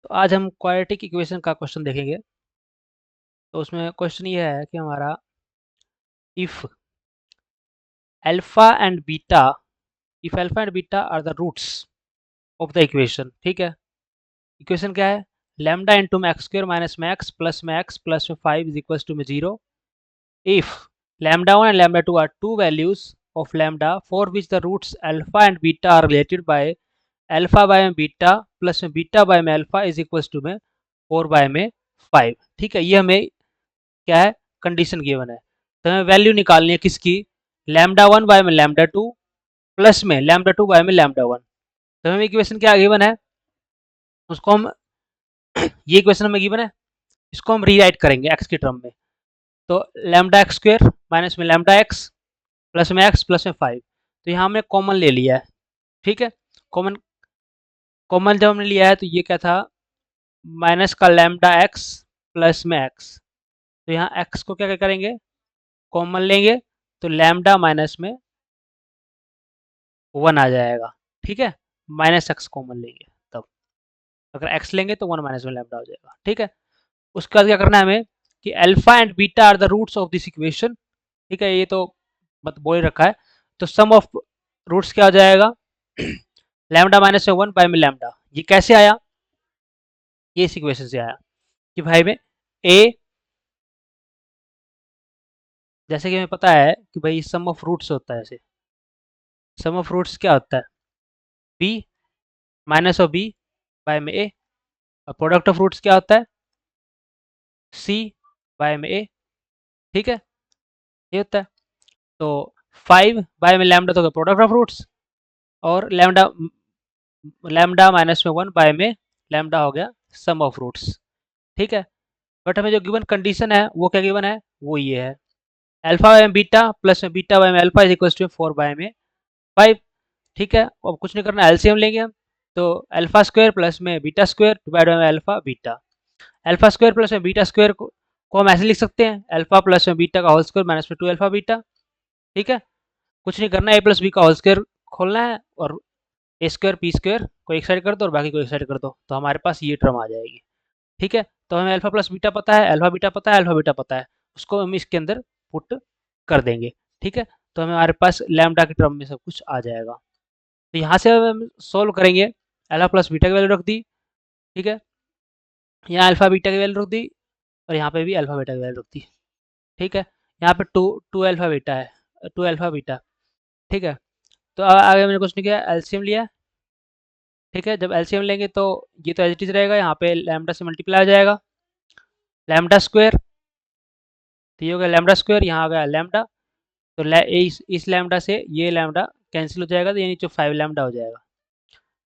तो आज हम क्वाड्रेटिक इक्वेशन का क्वेश्चन देखेंगे। तो उसमें क्वेश्चन ये है कि हमारा if alpha and beta if alpha and beta are the roots of the equation. ठीक है, इक्वेशन क्या है? Lambda into max square minus max plus में 5 इज इक्वल टू में 0 if lambda 1 and lambda 2 are two values of lambda for which the roots alpha and beta are related by alpha by में beta plus में beta by में alpha is equals to में 4 by में 5। ठीक है, ये हमें क्या है? कंडीशन गिवन है। तो हमें वैल्यू निकालनी है किसकी? लैम्डा 1 बाय में लैम्डा 2 प्लस में लैम्डा 2 बाय में लैम्डा 1। तो हमें इक्वेशन क्या गिवन है, उसको हम ये इक्वेशन हमें गिवन है, इसको हम रीराइट करेंगे एक्स के टर्म में। तो लैम्डा एक्स स्क्वायर माइनस में लैम्डा एक्स प्लस में 5। तो यहाँ हमने कॉमन ले लिया है। ठीक है, कॉमन कॉमन जब हमने लिया है तो ये क्या था? माइनस का लैम्डा एक्स प्लस में एक्स। तो यहाँ एक्स को क्या करेंगे? कॉमन लेंगे तो लैम्डा माइनस में 1 आ जाएगा। ठीक है, माइनस एक्स कॉमन लेंगे तब, अगर एक्स लेंगे तो 1 माइनस में लैम्डा हो जाएगा। ठीक है, उसके बाद क्या करना है हमें कि alpha and beta are the roots of this equation. ठीक है, ये तो मत बोल रखा है। तो सम ऑफ रूट्स क्या हो जाएगा? लैम्डा माइनस में 1 बाय में लैम्डा। ये कैसे आया? ये इस इक्वेशन से आया कि भाई में ए, जैसे कि हमें पता है कि भाई सम ऑफ रूट्स होता है, ऐसे सम ऑफ रूट्स क्या होता है? B minus of B by में ए। और प्रोडक्ट ऑफ रूट्स क्या होता है? सी बाय में ए। ठीक है, ये होता है। तो 5 बाय में लैम्डा तो प्रोडक्ट ऑफ रूट्स, और लैम्डा लैम्डा माइनस में 1 बाय में लैम्डा हो गया सम ऑफ रूट्स। ठीक है, बट हमें जो गिवन कंडीशन है वो क्या गिवन है? वो ये है, अल्फा बाय में बीटा प्लस में बीटा बाय में alpha is equal to 4 by में 5। ठीक है, अब कुछ नहीं करना, एलसीएम लेंगे हम। तो अल्फा स्क्वायर प्लस में beta square divide by alpha beta. Alpha square plus में बीटा स्क्वायर को हम ऐसे लिख सकते हैं, अल्फा प्लस में बीटा का होल स्क्वायर माइनस में 2 अल्फा बीटा। ठीक है, कुछ नहीं करना, ए प्लस बी का होल स्क्वायर खोलना है और ए स्क्वायर पी स्क्वायर को एक साइड कर दो और बाकी को एक साइड कर दो, तो हमारे पास ये टर्म आ जाएगी। ठीक है, तो हमें अल्फा प्लस बीटा पता है, अल्फा बीटा पता है, अल्फा बीटा पता है, उसको हम इसके अंदर पुट कर देंगे। ठीक है, तो हमारे पास लैम्डा के टर्म में सब कुछ आ जाएगा। तो यहाँ से हम सोल्व करेंगे, अल्फा प्लस बीटा की वैल्यू रख दी। ठीक है, यहाँ अल्फा बीटा की वैल्यू रख दी और यहाँ पे भी अल्फा बीटा की वैल्यू रख दी। ठीक है, यहाँ पे टू टू अल्फा बीटा है, 2 अल्फा बीटा। ठीक है, तो आगे मैंने कुछ नहीं किया, एलसीएम लिया। ठीक है, जब एलसीएम लेंगे तो ये तो एज इट इज रहेगा, यहाँ पे लैम्डा से मल्टीप्लाई हो जाएगा, लैम्डा स्क्वायर। तो ये हो गया लैम्डा स्क्वायर, यहाँ आ गया लैम्डा। तो इस लैम्डा से ये लैम्डा कैंसिल हो जाएगा, तो ये नीचे 5 लैम्डा हो जाएगा।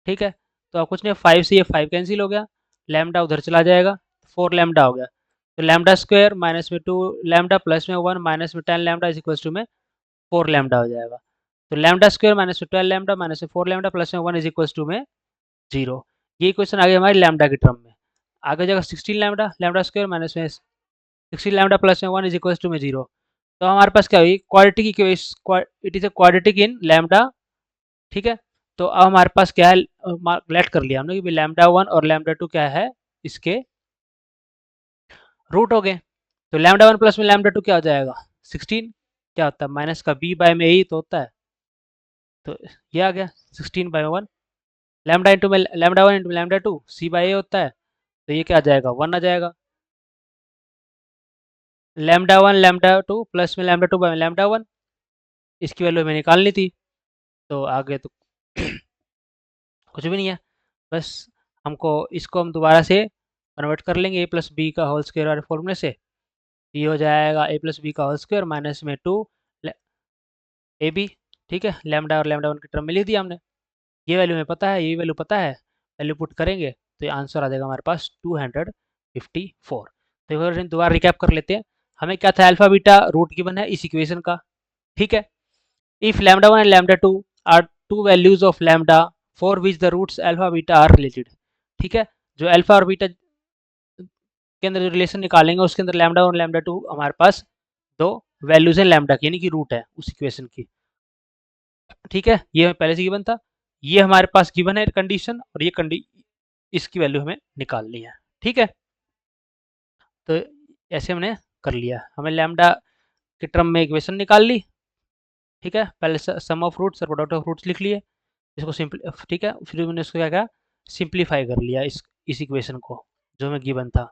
ठीक है, तो अब कुछ नहीं, 5 से ये 5 कैंसिल हो गया, लैम्डा उधर चला जाएगा, 4 लैम्डा हो गया। तो लैम्डा स्क्वायर माइनस में 2 लैम्डा प्लस में 1 माइनस में 10 लैम्डा इज इक्वल टू में 4 लैम्डा हो जाएगा। तो लैम्डा स्क्वायर माइनस में 12 लैम्डा माइनस में 4 लैम्डा प्लस में 1 इज इक्वल टू में 0। ये क्वेश्चन आ गया हमारे लैम्डा के टर्म में। आगे जाएगा 16 लैम्डा, लैम्डा स्क्वायर माइनस में 16 लैम्डा प्लस में 1 इज इक्वल टू में 0। तो हमारे पास क्या हुई? Quadratic equation, it is a quadratic in lambda. ठीक है, तो अब हमारे पास क्या है? लेट कर लिया हमने कि लैम्डा 1 और लैम्डा 2 क्या है? इसके रूट हो गए। तो लैम्डा 1 प्लस में लैम्डा 2 क्या हो जाएगा? 16। क्या होता है? माइनस का बी बाय में ही तो होता है, तो ये आ गया 16 बाय 1। लैम्डा इंटू में लैम्डा 1 इंटू लैम्डा 2 सी बाय ए होता है, तो ये क्या आ जाएगा? 1 आ जाएगा। लैम्डा 1 लैम्डा 2 प्लस में लैम्डा 2 बाय लैम्डा 1, इसकी वैल्यू हमें निकालनी थी। तो आगे तो कुछ भी नहीं है, बस हमको इसको हम दोबारा से कन्वर्ट कर लेंगे ए प्लस बी का होल स्क्वायर वाले फॉर्मूले से। ये हो जाएगा ए प्लस बी का होल स्क्वायर माइनस में 2 ए बी। ठीक है, लैम्डा और लैम्डा 1 की टर्म में लिख दिया हमने। ये वैल्यू हमें पता है, ये वैल्यू पता है, वैल्यू पुट करेंगे तो ये आंसर आ जाएगा हमारे पास 254। तो एक बार दोबारा रिकैप कर लेते हैं, हमें क्या था? अल्फा बीटा रूट गिवन है इस इक्वेशन का। ठीक है, if lambda 1 and lambda 2 are two values of lambda for which the roots alpha beta are related. ठीक है, जो अल्फा और बीटा के अंदर जो रिलेशन निकालेंगे उसके अंदर लैम्डा और लैम्डा 2 हमारे पास दो वैल्यूज हैं लैम्डा की, यानी कि रूट है उस इक्वेशन की। ठीक है, ये पहले से गिवन था, ये हमारे पास गिवन है कंडीशन, और ये इसकी वैल्यू हमें निकालनी है। ठीक है, तो ऐसे हमने कर लिया, हमें लैम्डा के टर्म में इक्वेशन निकाल ली। ठीक है, पहले सम ऑफ रूट्स और प्रोडक्ट ऑफ रूट्स लिख लिए, इसको सिंपल, ठीक है, फिर मैंने इसको क्या किया, सिंप्लीफाई कर लिया इस इक्वेशन को जो हमें गिवन था।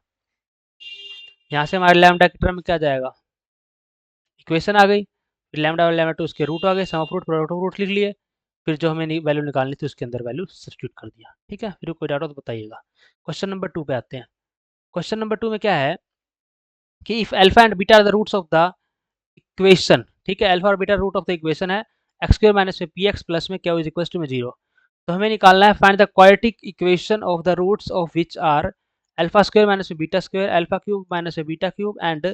यहाँ से हमारे लैम्डा के टर्म में क्या जाएगा, इक्वेशन आ गई, फिर लैम्डा और लैम्डा टू उसके रूट आ गए, sum of root product of root लिख लिए, फिर जो हमें वैल्यू निकालनी थी उसके अंदर वैल्यू सब्स्टिट्यूट कर दिया। ठीक है, फिर कोई डाउट हो तो बताइएगा। क्वेश्चन नंबर 2 पे आते हैं। क्वेश्चन नंबर 2 में क्या है कि if alpha and beta are the roots of the equation, ठीक है, अल्फा और beta root of the equation है एक्स स्क्वायर माइनस में पी एक्स प्लस में क्या इज इक्वल टू में जीरो। तो हमें निकालना है find the quadratic equation of the roots of which are alpha square minus में beta square, alpha cube minus में beta cube and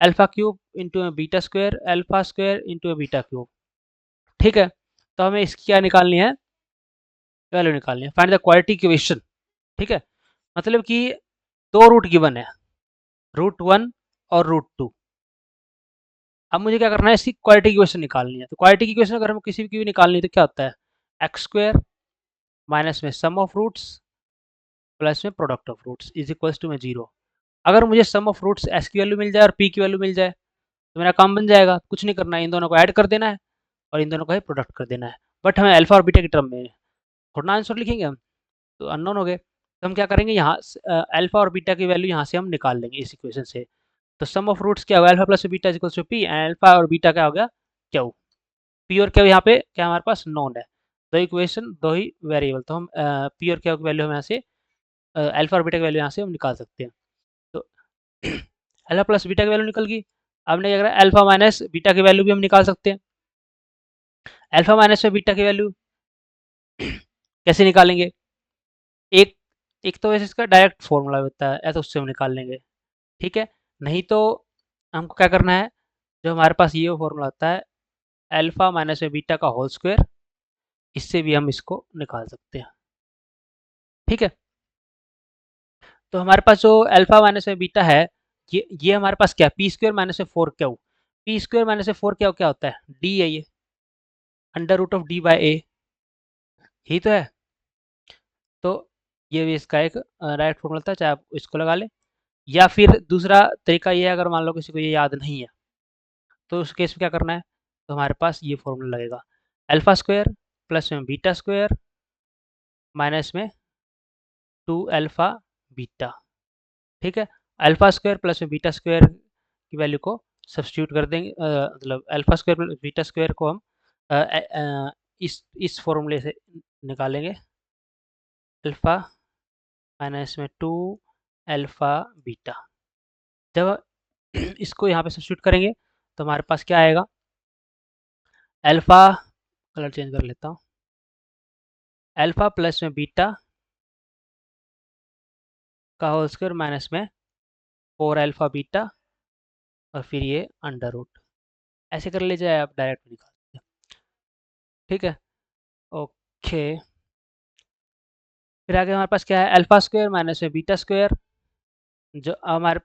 alpha cube into में beta square, alpha square into में beta cube. ठीक है, तो हमें इसकी क्या निकालनी है, वैल्यू निकालनी है, फाइंड द क्वाड्रेटिक इक्वेशन। ठीक है, मतलब कि दो रूट गिवन है, रूट 1 और रूट 2। अब मुझे क्या करना है, इसकी क्वाड्रेटिक इक्वेशन निकालनी है। तो क्वाड्रेटिक इक्वेशन अगर हम किसी की भी निकालनी है तो क्या होता है, एक्स स्क्वायर माइनस में सम ऑफ रूट्स प्लस में product of roots is equals to में जीरो। अगर मुझे सम ऑफ रूट्स एस की वैल्यू मिल जाए और पी की वैल्यू मिल जाए तो मेरा काम बन जाएगा, कुछ नहीं करना है, इन दोनों को ऐड कर देना है और इन दोनों का ही प्रोडक्ट कर देना है। बट हमें अल्फा और बीटा की टर्म में थोड़ा आंसर लिखेंगे हम, तो अननोन हो गए, तो हम क्या करेंगे, यहाँ अल्फा और बीटा की वैल्यू यहाँ से हम निकाल लेंगे इस इक्वेशन से। तो सम ऑफ रूट्स क्या होगा, alpha plus beta equals to P, and alpha और बीटा क्या हो गया, क्यू। पी और क्यू यहाँ पे क्या हमारे पास नोन है, दो इक्वेशन दो ही वेरिएबल, तो हम पी और क्यू की वैल्यू हम यहाँ से अल्फा और बीटा की वैल्यू यहाँ से हम निकाल सकते हैं। तो अल्फा प्लस बीटा की वैल्यू निकल गई। अब नहीं, अगर अल्फा माइनस बीटा की वैल्यू भी हम निकाल सकते हैं। अल्फा माइनस में बीटा की वैल्यू कैसे निकालेंगे, एक एक तो वैसे इसका डायरेक्ट फॉर्मूला होता है, या तो उससे हम निकाल लेंगे। ठीक है, नहीं तो हमको क्या करना है, जो हमारे पास ये फॉर्मूला होता है अल्फा माइनस में बीटा का होल स्क्वायर, इससे भी हम इसको निकाल सकते हैं। ठीक है, तो हमारे पास जो अल्फा माइनस में बीटा है, ये हमारे पास क्या, पी स्क्वायर माइनस में four q, p square minus में फोर क्यू क्या होता है, डी है ये, under root of D by a, यही तो है। तो ये भी इसका एक राइट फॉर्मूला था, चाहे आप इसको लगा लें, या फिर दूसरा तरीका ये है, अगर मान लो किसी को ये याद नहीं है तो उस केस में क्या करना है, तो हमारे पास ये फॉर्मूला लगेगा, अल्फा स्क्वायर प्लस में बीटा स्क्वायर माइनस में 2 अल्फा बीटा। ठीक है, अल्फा स्क्वायर प्लस में बीटा स्क्वायर की वैल्यू को सब्स्टिट्यूट कर देंगे, मतलब alpha square plus beta square को हम अ, इस फॉर्मूले से निकालेंगे, अल्फा माइनस में 2 अल्फा बीटा। जब इसको यहाँ पे सब्स्टिट्यूट करेंगे तो हमारे पास क्या आएगा, अल्फा, कलर चेंज कर लेता हूँ, अल्फा प्लस में बीटा का होल स्क्वायर माइनस में 4 अल्फा बीटा और फिर ये अंडर रूट, ऐसे कर लीजिए, आप डायरेक्ट निकाल सकते हैं। ठीक है, ओके, फिर आगे हमारे पास क्या है, अल्फा स्क्वायर माइनस में बीटा स्क्वायर, जो हमारे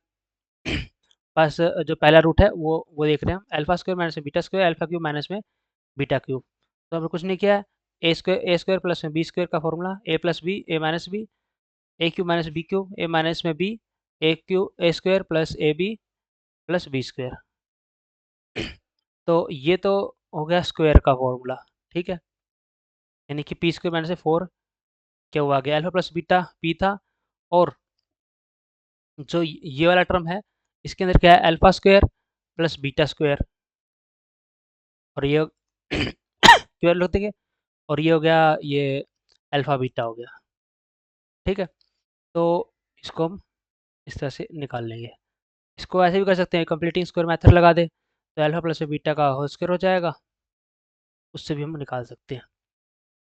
पास जो पहला रूट है वो देख रहे हैं हम, अल्फा स्क्वायर माइनस में beta square, alpha cube minus में बीटा क्यूब। तो हमने कुछ नहीं किया है, ए स्क्वायर प्लस में बी स्क्वायर का formula, A plus B A minus B, A cube minus B cube, A minus में B, A cube A square plus A B plus B square. तो ये तो हो गया स्क्वायर का formula. ठीक है, यानी कि पी स्क्वायर माइनस से 4 क्या हुआ, गया अल्फा प्लस बीटा पी था, और जो ये वाला टर्म है इसके अंदर क्या है, alpha square plus beta square, और ये क्यों लिख देंगे, और ये हो गया ये अल्फा बीटा हो गया। ठीक है, तो इसको हम इस तरह से निकाल लेंगे। इसको ऐसे भी कर सकते हैं, कंप्लीटिंग स्क्वायर मेथड लगा दे तो अल्फा प्लस बीटा का होल स्क्वायर हो जाएगा, उससे भी हम निकाल सकते हैं।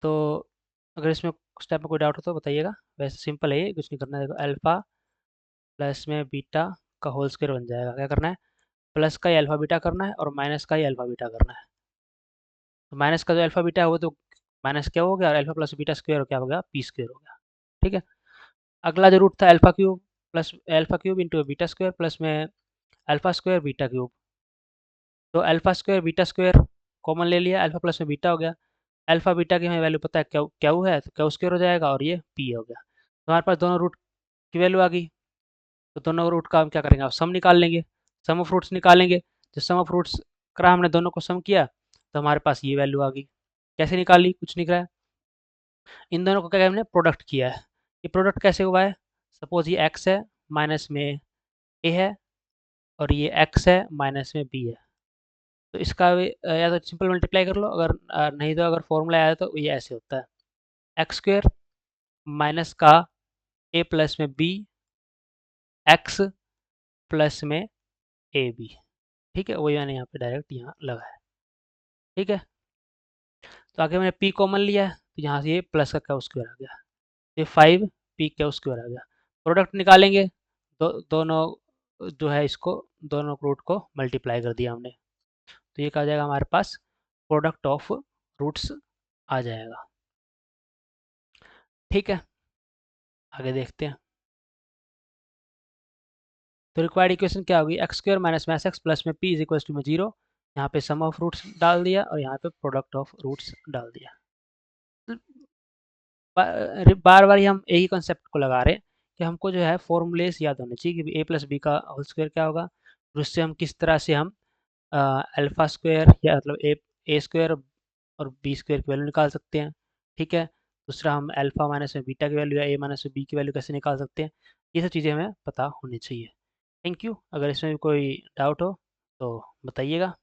तो अगर इसमें स्टेप में कोई डाउट हो तो बताइएगा, वैसे सिंपल है ये, कुछ नहीं करना है। देखो अल्फा प्लस में बीटा का होल स्क्वायर बन जाएगा, क्या करना है, प्लस का ही अल्फा बीटा करना है और माइनस का ही अल्फा बीटा करना है। तो माइनस का जो अल्फा बीटा है वो तो माइनस क्या हो गया, और अल्फा प्लस बीटा स्क्वायर क्या हो गया, पी स्क्वायर हो गया। ठीक है, अगला जो रूट था alpha cube plus alpha cube into beta square plus में अल्फा स्क्वायर बीटा क्यूब। तो alpha square beta square common ले लिया, अल्फा प्लस में बीटा हो गया, अल्फा बीटा की हमें वैल्यू पता है क्या क्या है, तो क्या स्क्वायर हो जाएगा और ये पी हो गया। तो हमारे पास दोनों रूट की वैल्यू आ गई। तो दोनों रूट का हम क्या करेंगे, अब सम निकाल लेंगे, सम ऑफ रूट्स निकालेंगे। जो सम ऑफ रूट्स करा हमने दोनों को सम किया, तो हमारे पास ये वैल्यू आ गई। कैसे निकाली, कुछ नहीं करा, इन दोनों को क्या हमने प्रोडक्ट किया है। ये प्रोडक्ट कैसे हुआ है, सपोज ये एक्स है, माइनस में ए है, और ये एक्स है, माइनस में बी है। तो इसका या तो सिंपल मल्टीप्लाई कर लो, अगर नहीं तो अगर फॉर्मूला आया तो ये ऐसे होता है, एक्स स्क्वेयर माइनस का ए प्लस में बी एक्स प्लस में ए बी। ठीक है, वही मैंने यहाँ पे डायरेक्ट यहाँ लगा है। ठीक है, तो आगे मैंने पी कॉमन लिया है, तो यहाँ से ये प्लस का क्या स्क्वायर आ गया, ये 5 पी क्या स्क्वायर आ गया। प्रोडक्ट निकालेंगे, दोनों जो है इसको, दोनों रूट को मल्टीप्लाई कर दिया हमने, तो ये क्या जाएगा हमारे पास, प्रोडक्ट ऑफ रूट्स आ जाएगा। ठीक है, आगे देखते हैं। तो रिक्वायर्ड इक्वेशन क्या होगी, x square minus mass x plus में पी इज इक्वल टू में जीरो। यहाँ पे सम ऑफ रूट्स डाल दिया और यहाँ पे प्रोडक्ट ऑफ रूट्स डाल दिया। बार बार ही हम यही कॉन्सेप्ट को लगा रहे हैं कि हमको जो है फॉर्मूलेस याद होने चाहिए कि ए प्लस बी का होल स्क्वायर क्या होगा, और उससे हम किस तरह से हम अल्फा स्क्वायर या मतलब ए स्क्वायर और बी स्क्वायर की वैल्यू निकाल सकते हैं। ठीक है, दूसरा हम अल्फा माइनस में बीटा की वैल्यू या ए माइनस में बी की वैल्यू कैसे निकाल सकते हैं, ये सब चीज़ें हमें पता होनी चाहिए। थैंक यू, अगर इसमें भी कोई डाउट हो तो बताइएगा।